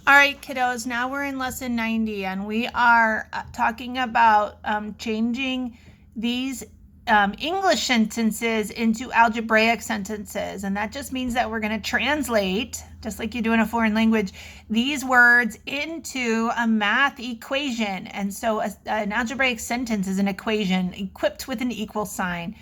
All right, kiddos, now we're in lesson 90 and we are talking about changing these English sentences into algebraic sentences. And that just means that we're going to translate, just like you do in a foreign language, these words into a math equation. And so an algebraic sentence is an equation equipped with an equal sign.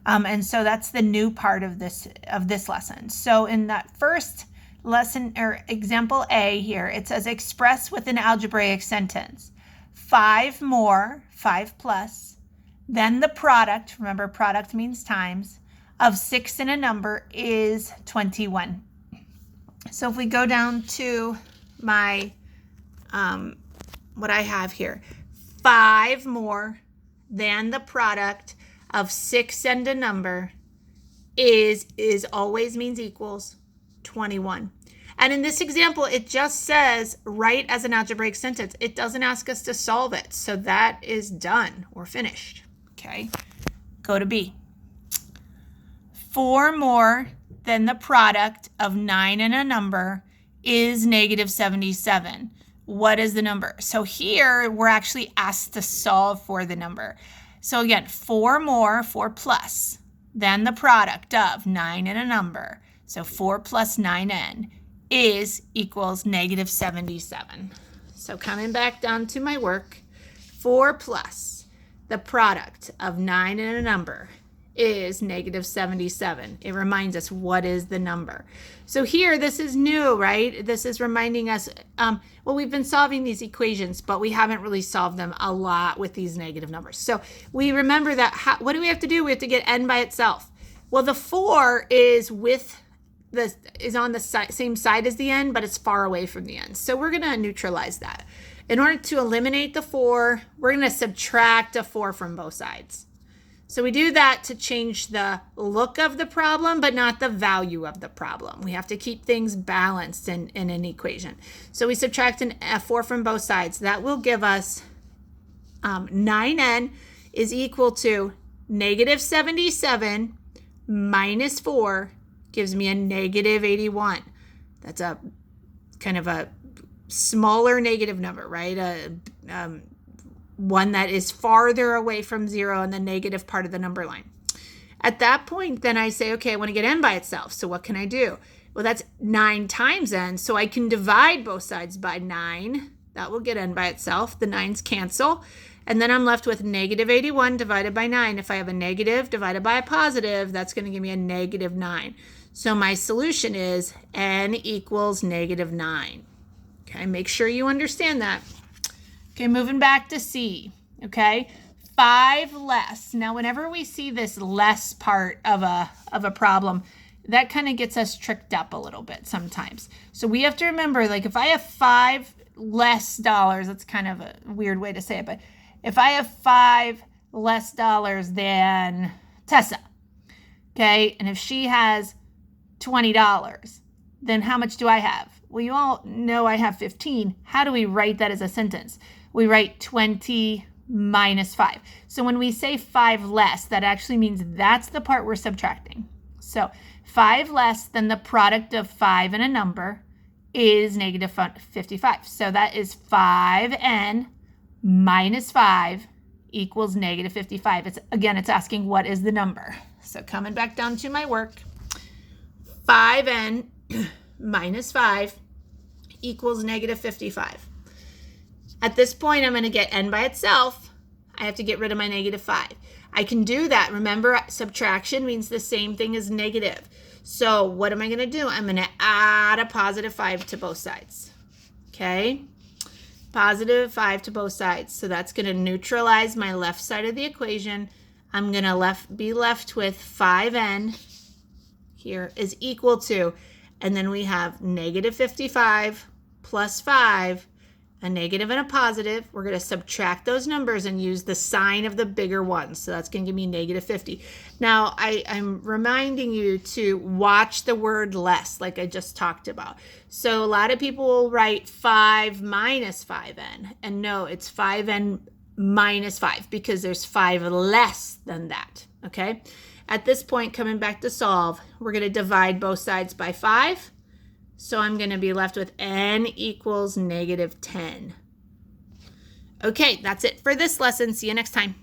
And so that's the new part of this lesson. So in that first lesson or example A here, it says express with an algebraic sentence. 5 more, 5 plus, then the product, remember product means times, of 6 and a number is 21. So if we go down to my, what I have here, 5 more than the product of 6 and a number is always means equals 21. And in this example, it just says write as an algebraic sentence. It doesn't ask us to solve it. So that is done or finished. Okay, go to B. 4 more than the product of 9 and a number is negative 77. What is the number? So here we're actually asked to solve for the number. So again, 4 more, 4 plus, than the product of 9 and a number. So 4 plus 9n is equals negative 77. So coming back down to my work, 4 plus the product of 9 and a number is negative 77. It reminds us what is the number. So here, this is new, right? This is reminding us, well, we've been solving these equations, but we haven't really solved them a lot with these negative numbers. So we remember that, what do we have to do? We have to get n by itself. Well, the 4 is on the same side as the n, but it's far away from the n. So we're going to neutralize that. In order to eliminate the 4, we're going to subtract a 4 from both sides. So we do that to change the look of the problem, but not the value of the problem. We have to keep things balanced in an equation. So we subtract a 4 from both sides. That will give us 9n is equal to negative 77 minus 4 gives me a negative 81. That's a kind of a smaller negative number, right? One that is farther away from 0 in the negative part of the number line. At that point, then I say, okay, I want to get n by itself. So what can I do? Well, that's 9 times n. So I can divide both sides by 9. That will get n by itself. The 9's cancel. And then I'm left with negative 81 divided by 9. If I have a negative divided by a positive, that's going to give me a negative 9. So my solution is n equals negative 9. Okay, make sure you understand that. Okay, moving back to C. Okay, 5 less. Now, whenever we see this less part of a problem, that kind of gets us tricked up a little bit sometimes. So we have to remember, like if I have 5 less dollars, that's kind of a weird way to say it, but if I have 5 less dollars than Tessa, okay, and if she has $20, then how much do I have? Well, you all know I have 15. How do we write that as a sentence? We write 20 minus 5. So when we say 5 less, that actually means that's the part we're subtracting. So 5 less than the product of 5 and a number is negative 55. So that is 5n minus 5 equals negative 55. It's asking what is the number. So coming back down to my work, 5n minus 5 equals negative 55. At this point, I'm going to get n by itself. I have to get rid of my negative 5. I can do that. Remember, subtraction means the same thing as negative. So what am I going to do? I'm going to add a positive 5 to both sides. Okay? Positive 5 to both sides. So that's going to neutralize my left side of the equation. I'm going to be left with 5n here is equal to, and then we have negative 55 plus 5, a negative and a positive. We're going to subtract those numbers and use the sign of the bigger one. So that's going to give me negative 50. Now, I'm reminding you to watch the word less, like I just talked about. So a lot of people will write 5 minus 5n. And no, it's 5n minus 5 because there's 5 less than that. Okay? At this point, coming back to solve, we're going to divide both sides by 5. So I'm going to be left with n equals negative 10. Okay, that's it for this lesson. See you next time.